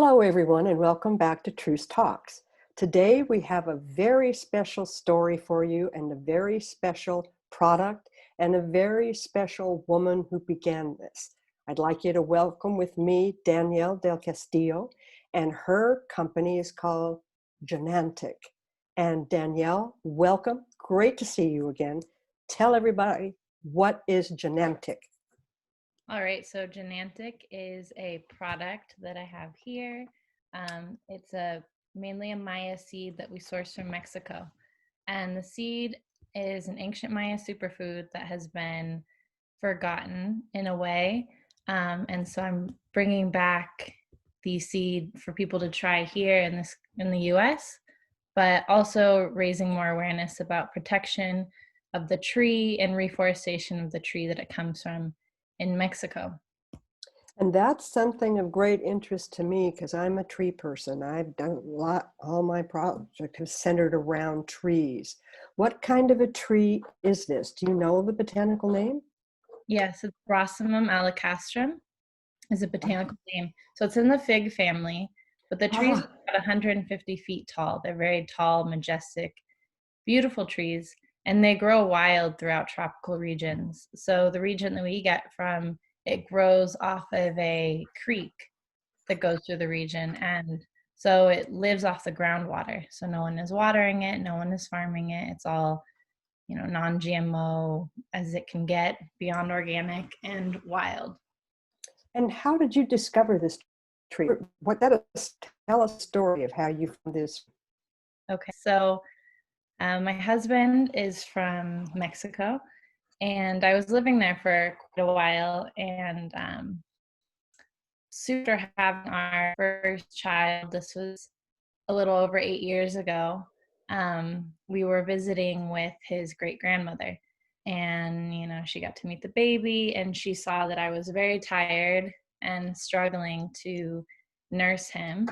Hello, everyone, and welcome back to Truce Talks. Today, we have a very special story for you and a very special product and a very special woman who began this. I'd like you to welcome with me Danielle del Castillo, and her company is called Jnantik. And Danielle, welcome. Great to see you again. Tell everybody, what is Jnantik? All right, so Jnantik is a product that I have here. It's mainly a Maya seed that we source from Mexico. And the seed is an ancient Maya superfood that has been forgotten in a way. And so I'm bringing back the seed for people to try here in the US, but also raising more awareness about protection of the tree and reforestation of the tree that it comes from in Mexico. And that's something of great interest to me because I'm a tree person. I've done a lot, all my projects have centered around trees. What kind of a tree is this? Do you know the botanical name? Yes, it's Brosimum alicastrum is a botanical name. So it's in the fig family, but the trees are Ah, about 150 feet tall. They're very tall, majestic, beautiful trees, and they grow wild throughout tropical regions. So the region that we get from, it grows off of a creek that goes through the region. And so it lives off the groundwater. So no one is watering it, no one is farming it. It's all, non-GMO as it can get, beyond organic and wild. and how did you discover this tree? What that is, tell a story of how you found this. Okay, so my husband is from Mexico, and I was living there for quite a while. And soon after having our first child, this was a little over 8 years ago, we were visiting with his great grandmother. And, she got to meet the baby, and she saw that I was very tired and struggling to nurse him,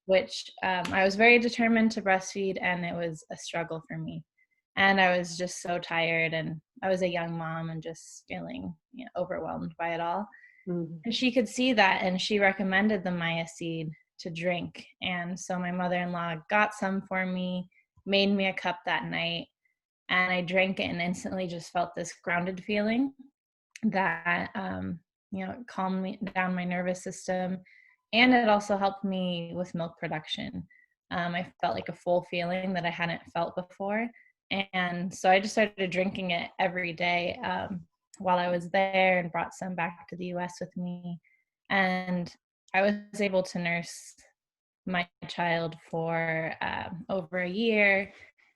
which I was very determined to breastfeed, and it was a struggle for me. And I was just so tired, and I was a young mom and just feeling overwhelmed by it all. Mhm. And she could see that, and she recommended the Maya seed to drink. And so my mother-in-law got some for me, made me a cup that night, and I drank it and instantly just felt this grounded feeling that it calmed me down, my nervous system, and it also helped me with milk production. I felt like a full feeling that I hadn't felt before, and so I just started drinking it every day while I was there, and brought some back to the US with me. And I was able to nurse my child for over a year.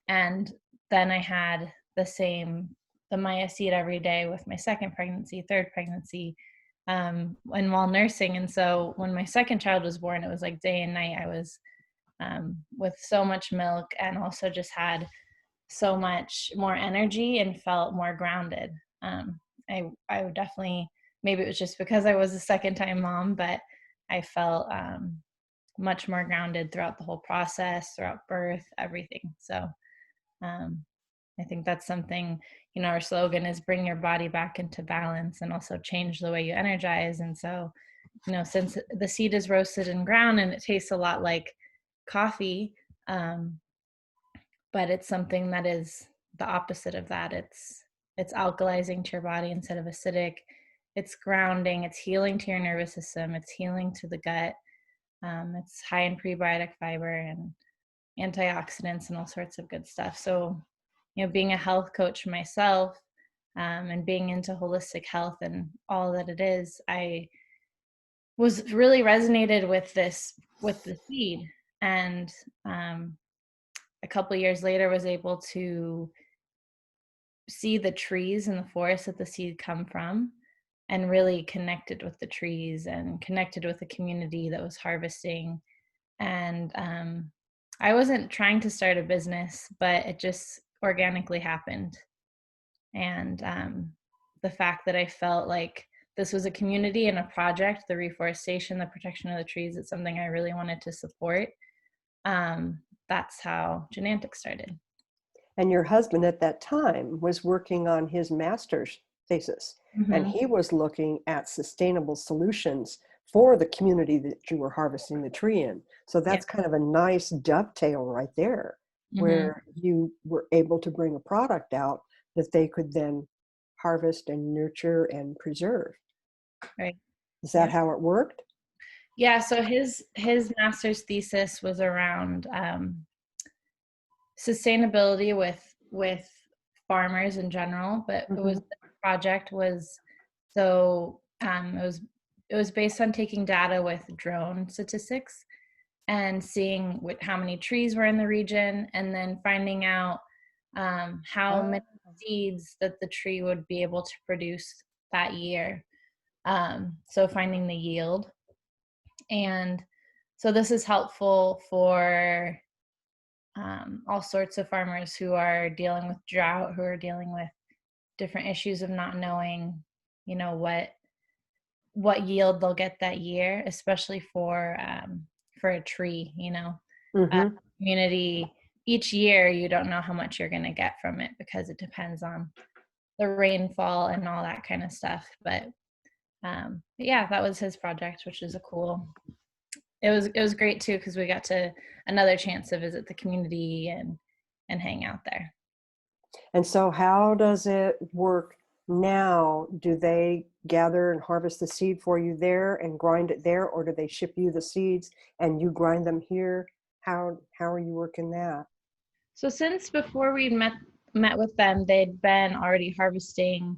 And then I had the Maya seed every day with my second pregnancy, third pregnancy, and while nursing. And so when my second child was born, it was like day and night. I was with so much milk, and also just had so much more energy and felt more grounded. I would definitely, maybe it was just because I was a second time mom, but I felt much more grounded throughout the whole process, throughout birth, everything. So um, I think that's something, our slogan is bring your body back into balance and also change the way you energize. And so, since the seed is roasted and ground and it tastes a lot like coffee, um, but it's something that is the opposite of that. It's alkalizing to your body instead of acidic. It's grounding, it's healing to your nervous system, it's healing to the gut. It's high in prebiotic fiber and antioxidants and all sorts of good stuff. So, being a health coach myself, and being into holistic health and all that it is, I was really resonated with the seed. And a couple of years later was able to see the trees in the forest that the seed come from, and really connected with the trees and connected with the community that was harvesting. And I wasn't trying to start a business, but it just organically happened. And the fact that I felt like this was a community and a project, the reforestation, the protection of the trees, it's something I really wanted to support. That's how Jnantik started. And your husband at that time was working on his master's thesis, and Mm-hmm. he was looking at sustainable solutions for the community that you were harvesting the tree in. So Yeah. that's kind of a nice dovetail right there, Mm-hmm. where you were able to bring a product out that they could then harvest and nurture and preserve. Right. Is that Yeah. how it worked? Yeah. So his master's thesis was around sustainability with farmers in general, but it was Mm-hmm. the project was so it was based on taking data with drone statistics and seeing how many trees were in the region, and then finding out how Ah, many seeds that the tree would be able to produce that year. So finding the yield. And so this is helpful for all sorts of farmers who are dealing with drought, who are dealing with different issues of not knowing, what yield they'll get that year, especially for a tree. Uh, mm-hmm. Community each year you don't know how much you're going to get from it because it depends on the rainfall and all that kind of stuff. But yeah, that was his project, which is a cool. It was great too because we got to another chance to visit the community and hang out there. And so how does it work now? Do they gather and harvest the seed for you there and grind it there, or do they ship you the seeds and you grind them here? How are you working that? So since before we met with them, they'd been already harvesting,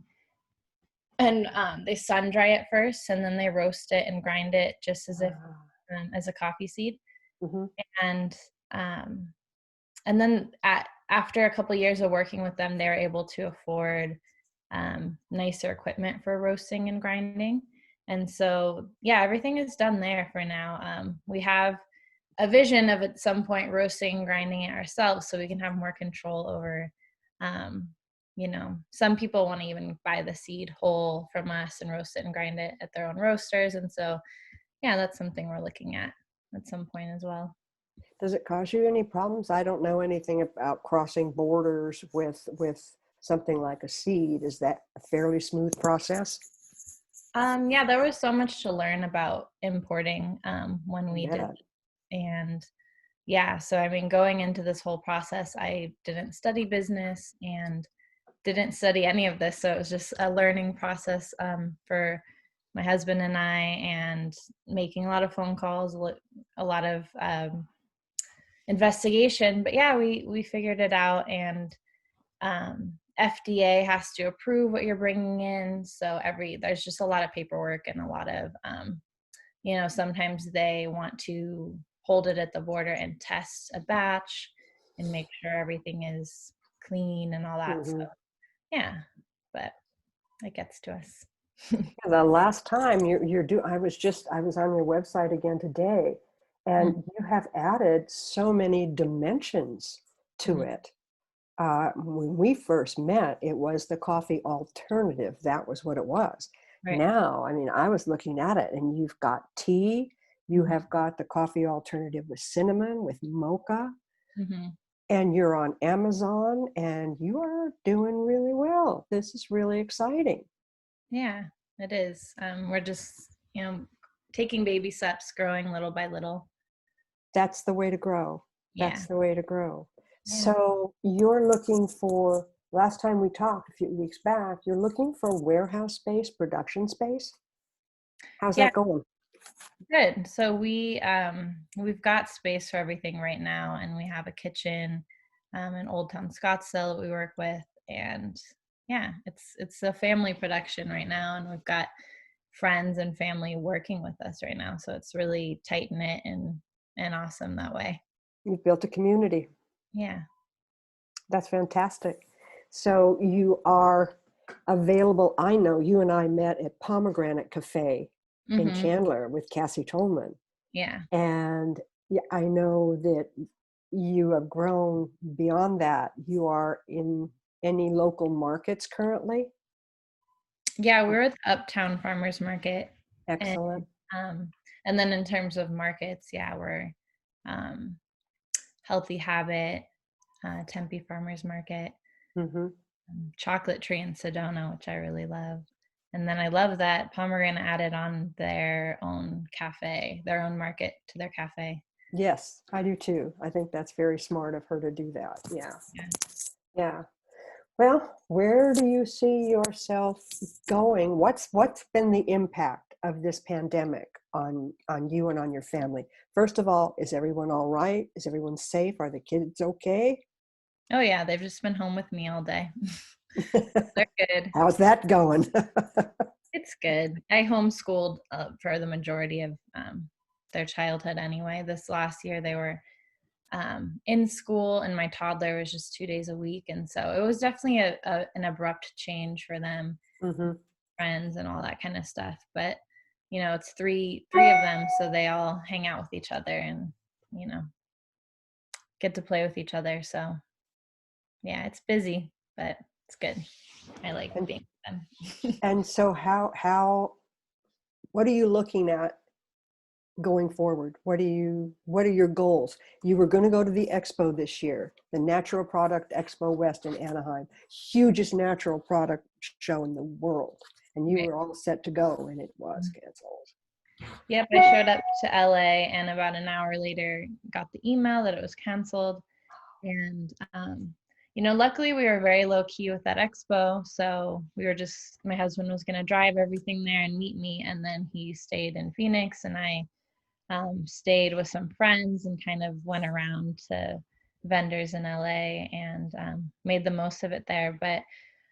and they sun dry it first, and then they roast it and grind it just as if Ah, as a coffee seed. mm-hmm, And um, and then after a couple years of working with them, they were able to afford nicer equipment for roasting and grinding. And so, yeah, everything is done there for now. We have a vision of at some point roasting and grinding it ourselves so we can have more control over, um, some people want to even buy the seed whole from us and roast it and grind it at their own roasters. And so, yeah, that's something we're looking at some point as well. does it cause you any problems? I don't know anything about crossing borders with something like a seed. Is that a fairly smooth process? Yeah, there was so much to learn about importing when I we did, bet. and yeah, so I mean, going into this whole process, I didn't study business and didn't study any of this, so it was just a learning process for my husband and I, and making a lot of phone calls, a lot of investigation. But yeah, we figured it out, and FDA has to approve what you're bringing in. So there's just a lot of paperwork and a lot of, sometimes they want to hold it at the border and test a batch and make sure everything is clean and all that. So Mm-hmm. yeah, but it gets to us. The last time I was on your website again today, Mhm. and you have added so many dimensions to Mhm. it. When we first met, it was the coffee alternative. That was what it was. Right. Now, I mean, I was looking at it, and you've got tea, you Mhm. have got the coffee alternative with cinnamon, with mocha, Mhm. and you're on Amazon, and you are doing really well. This is really exciting. Yeah, it is. We're just, taking baby steps, growing little by little. That's the way to grow. Yeah. That's the way to grow. Yeah. So you're looking for, last time we talked a few weeks back, you're looking for warehouse space, production space. How's Yeah. that going? Good. So we've got space for everything right now, and we have a kitchen in Old Town Scottsdale that we work with, and yeah, it's a family production right now, and we've got friends and family working with us right now, so it's really tight knit and awesome that way. You've built a community. Yeah. That's fantastic. So you are available. I know you and I met at Pomegranate Cafe in Mhm. Chandler with Cassie Tolman. Yeah. And yeah, I know that you have grown beyond that. You are in any local markets currently? Yeah, we're at Uptown Farmers Market, and Excellent. um and then in terms of markets, yeah, we're um Healthy Habit, Tempe Farmers Market, Hmm. Chocolate Tree in Sedona, which I really love. And then I love that Pomegranate added on their own cafe, their own market to their cafe. Yes, I do too. I think that's very smart of her to do that. Yeah. Yeah. Yeah. Well, where do you see yourself going? What's been the impact of this pandemic on you and on your family? First of all, is everyone all right? Is everyone safe? Are the kids okay? Oh yeah, they've just been home with me all day. They're good. How's that going? It's good. I homeschooled for the majority of their childhood anyway. This last year they were in school, and my toddler was just 2 days a week, and so it was definitely an abrupt change for them, Hmm. friends and all that kind of stuff. But it's three of them, so they all hang out with each other and you know get to play with each other. So yeah, it's busy, but it's good. I like And being with them. and so how what are you looking at going forward? What are your goals? You were going to go to the expo this year, the Natural Product Expo West in Anaheim, hugest natural product show in the world, and you Right. were all set to go, and it was canceled. Yep, I showed up to LA, and about an hour later got the email that it was canceled. And luckily we were very low key with that expo. So my husband was going to drive everything there and meet me, and then he stayed in Phoenix, and I stayed with some friends and kind of went around to vendors in LA and made the most of it there. But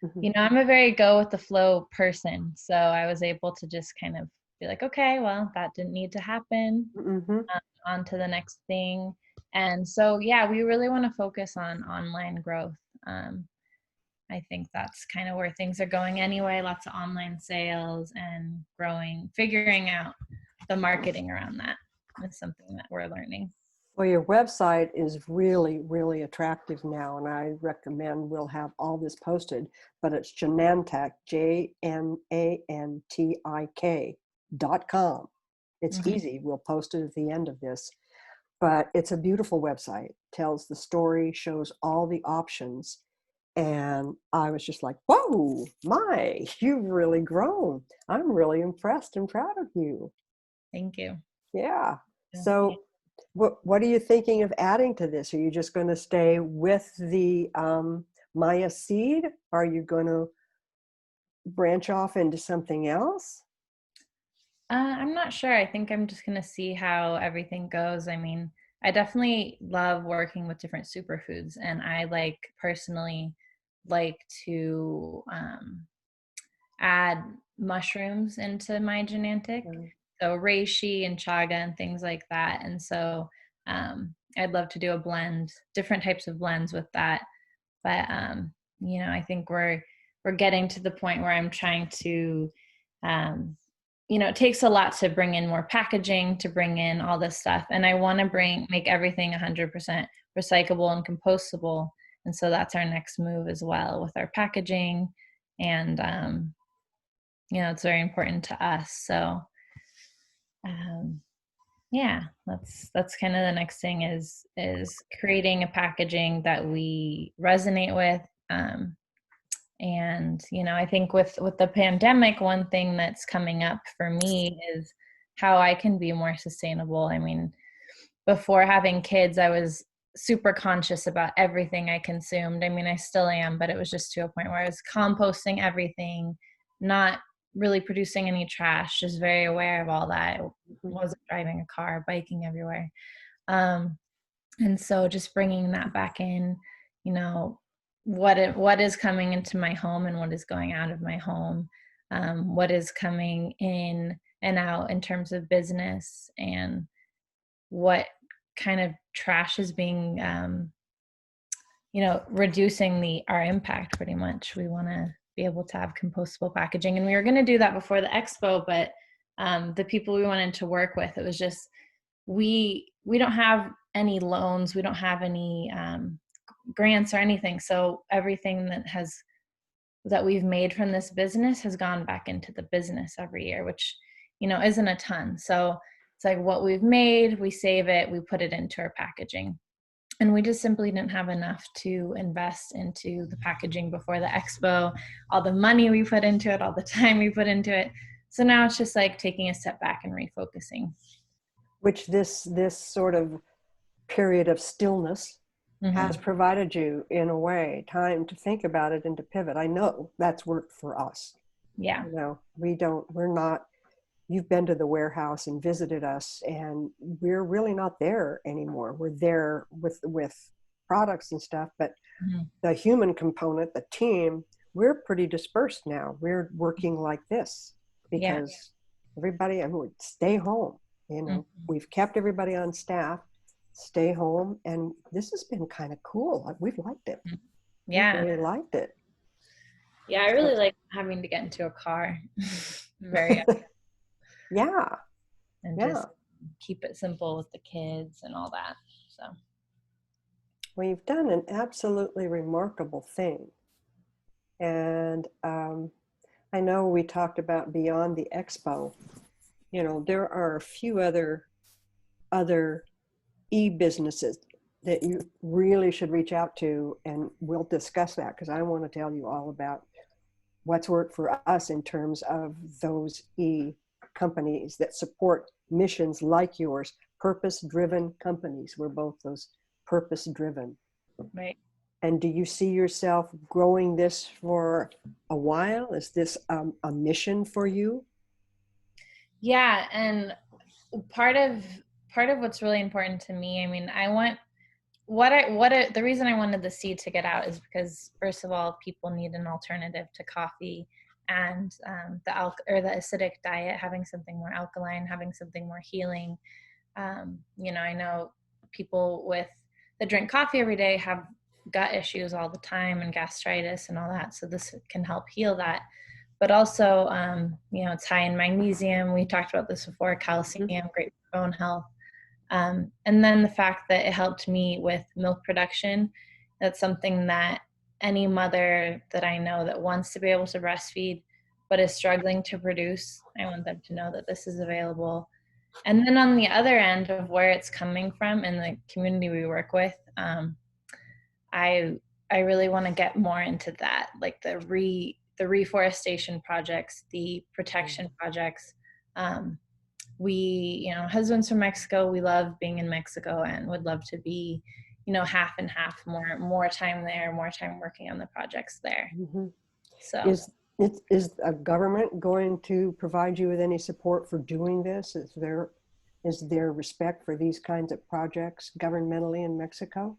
Mhm. I'm a very go with the flow person. So I was able to just kind of be like, okay, well, that didn't need to happen. Mhm. On to the next thing. And so, yeah, we really want to focus on online growth. Um, I think that's kind of where things are going anyway. Lots of online sales and figuring out the marketing around that is something that we're learning. Well, your website is really, really attractive now, and I recommend we'll have all this posted. But it's Jnantik, JNANTIK.com. It's Mm-hmm. easy. We'll post it at the end of this. But it's a beautiful website, tells the story, shows all the options. And I was just like, whoa, you've really grown. I'm really impressed and proud of you. Thank you. Yeah. Yeah. So what are you thinking of adding to this? Are you just going to stay with the Maya seed? Are you going to branch off into something else? I'm not sure. I think I'm just going to see how everything goes. I mean, I definitely love working with different superfoods, and I personally like to add mushrooms into my Jnantik. Mm. So reishi and chaga and things like that. And so I'd love to do a blend, different types of blends with that. But I think we're getting to the point where I'm trying to it takes a lot to bring in more packaging, to bring in all this stuff. And I want to make everything 100% recyclable and compostable. And so that's our next move as well with our packaging. And it's very important to us. So um, yeah, that's kind of the next thing is creating a packaging that we resonate with. And I think with the pandemic, one thing that's coming up for me is how I can be more sustainable. I mean, before having kids, I was super conscious about everything I consumed. I mean, I still am, but it was just to a point where I was composting everything, not really producing any trash, just very aware of all that. I Mhm. wasn't driving a car, biking everywhere. Um, and so just bringing that back in, you know, what is coming into my home and what is going out of my home, what is coming in and out in terms of business, and what kind of trash is being reducing our impact. Pretty much we want to be able to have compostable packaging, and we were going to do that before the expo, but the people we wanted to work with, it was just we don't have any loans, we don't have any grants or anything, so everything that we've made from this business has gone back into the business every year, which isn't a ton. So it's like what we've made, we save it, we put it into our packaging. And we just simply didn't have enough to invest into the packaging before the expo, all the money we put into it, all the time we put into it. So now it's just like taking a step back and refocusing. Which this sort of period of stillness has Mm-hmm. provided you, in a way, time to think about it and to pivot. I know that's worked for us. Yeah. You know, we're not, you've been to the warehouse and visited us, and we're really not there anymore. We're there with products and stuff, but Mm-hmm. the human component, the team, we're pretty dispersed now. We're working like this Yeah. because everybody, I mean, stay home. You know, Mm-hmm. we've kept everybody on staff, stay home, and this has been kind of cool. We've liked it. We've Yeah. really liked it. Yeah. I So, really like having to get into a car. Very, yeah, and yeah. just keep it simple with the kids and all that. So, Well, you've done an absolutely remarkable thing. And I know we talked about beyond the expo. You know, there are a few other e-businesses that you really should reach out to, and we'll discuss that because I want to tell you all about what's worked for us in terms of those companies that support missions like yours, purpose-driven companies. We're both those purpose-driven. right. And do you see yourself growing this for a while? Is this a mission for you? Yeah. And part of what's really important to me, I mean, I want the reason I wanted the seed to get out is because, first of all, people need an alternative to coffee, and the acidic diet, having something more alkaline, having something more healing. I know people that drink coffee every day have gut issues all the time and gastritis and all that, so this can help heal that. But also, it's high in magnesium. We talked about this before. Calcium, great for bone health. And then the fact that it helped me with milk production. That's something that any mother that I know that wants to be able to breastfeed but is struggling to produce, I want them to know that this is available. And then on the other end of where it's coming from in the community we work with, I really want to get more into that, like the reforestation projects, the protection projects. Husband's from Mexico. We love being in Mexico and would love to be, half and half, more time there, more time working on the projects there. Mm-hmm. So Is a government going to provide you with any support for doing this? Is there respect for these kinds of projects governmentally in Mexico?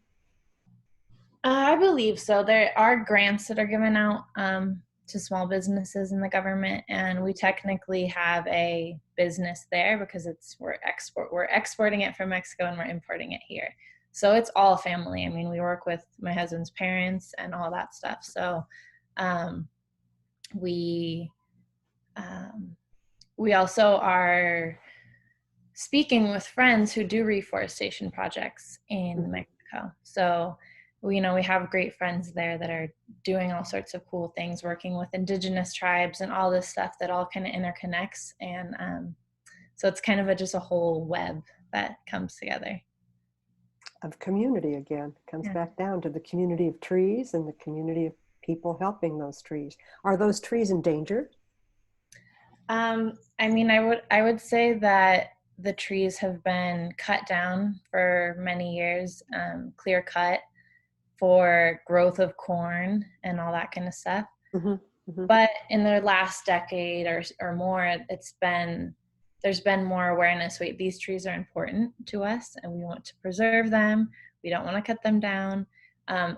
I believe so. There are grants that are given out to small businesses in the government, and we technically have a business there because we're exporting it from Mexico and we're importing it here. So it's all family. I mean, we work with my husband's parents and all that stuff. So um, we we also are speaking with friends who do reforestation projects in Mexico. So we have great friends there that are doing all sorts of cool things, working with indigenous tribes and all this stuff that all kind of interconnects. And so it's kind of just a whole web that comes together. Of community again. Comes Yeah. back down to the community of trees and the community of people helping those trees. Are those trees endangered? I mean, I would say that the trees have been cut down for many years, clear cut for growth of corn and all that kind of stuff. Mm-hmm. Mm-hmm. But in the last decade or more, there's been more awareness. Wait, these trees are important to us and we want to preserve them. We don't want to cut them down.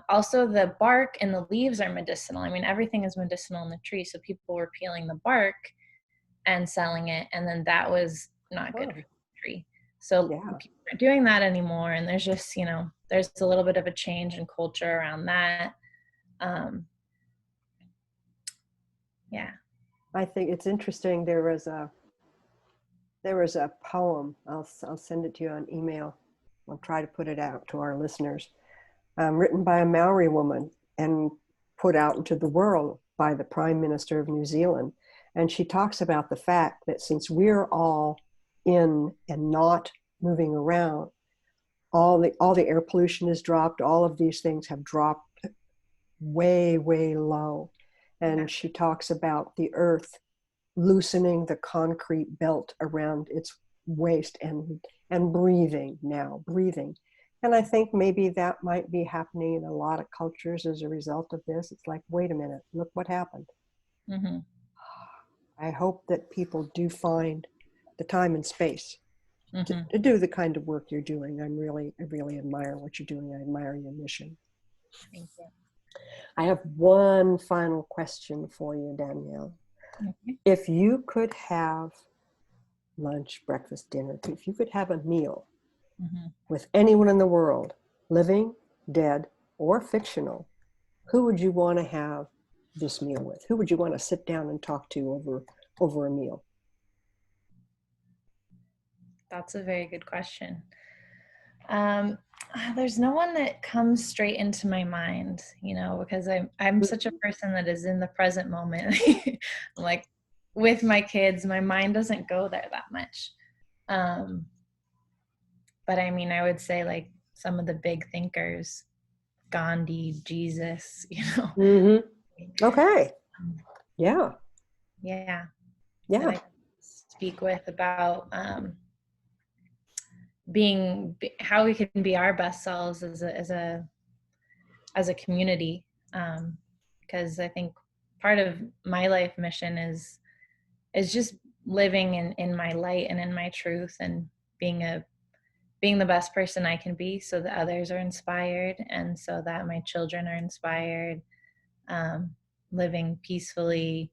Also, the bark and the leaves are medicinal. I mean, everything is medicinal in the tree. So people were peeling the bark and selling it, and then that was not good for the tree. So Yeah. people aren't doing that anymore, and there's just there's a little bit of a change in culture around that. Yeah. I think it's interesting. There was a poem. I'll send it to you on email. I'll try to put it out to our listeners. Written by a Maori woman and put out into the world by the Prime Minister of New Zealand. And she talks about the fact that since we're all in and not moving around, all the air pollution is dropped. All of these things have dropped way, way low. Yeah. And she talks about the earth loosening the concrete belt around its waist and breathing. And I think maybe that might be happening in a lot of cultures as a result of this. It's like, wait a minute, look what happened. Mm-hmm. I hope that people do find the time and space Mm-hmm. to do the kind of work you're doing. I really admire what you're doing. I admire your mission. Thank you. I have one final question for you, Danielle. Okay. If you could have lunch, breakfast, dinner, if you could have a meal Mm-hmm. with anyone in the world, living, dead, or fictional, who would you want to have this meal with? Who would you want to sit down and talk to over a meal? That's a very good question. Um, there's no one that comes straight into my mind, because I'm such a person that is in the present moment. Like with my kids, my mind doesn't go there that much. But I mean, I would say like some of the big thinkers, Gandhi, Jesus, Mm-hmm. Okay. Um, Yeah. yeah, that Yeah. I speak with about how we can be our best selves as a community. Because I think part of my life mission is just living in my light and in my truth, and being the best person I can be, so that others are inspired, and so that my children are inspired. Living peacefully,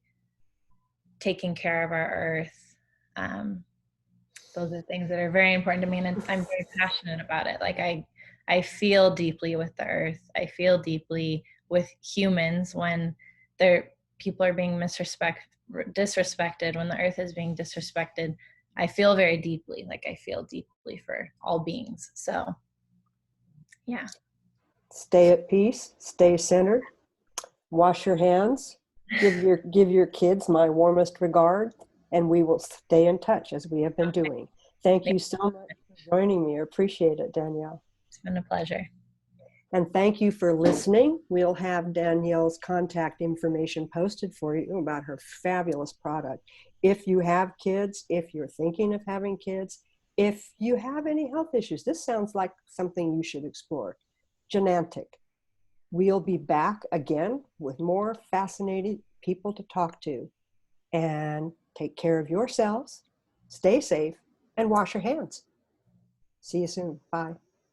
taking care of our earth. Those are things that are very important to me, and I'm very passionate about it. Like I feel deeply with the earth. I feel deeply with humans when people are being disrespected, when the earth is being disrespected. I feel very deeply, like I feel deeply for all beings. So yeah. Stay at peace, stay centered, wash your hands, give your kids my warmest regard, and we will stay in touch as we have been doing. Thank you so much for joining me. I appreciate it, Danielle. It's been a pleasure. And thank you for listening. We'll have Danielle's contact information posted for you about her fabulous product. If you have kids, if you're thinking of having kids, if you have any health issues, this sounds like something you should explore. Jnantik. We'll be back again with more fascinating people to talk to. And take care of yourselves, stay safe, and wash your hands. See you soon. Bye.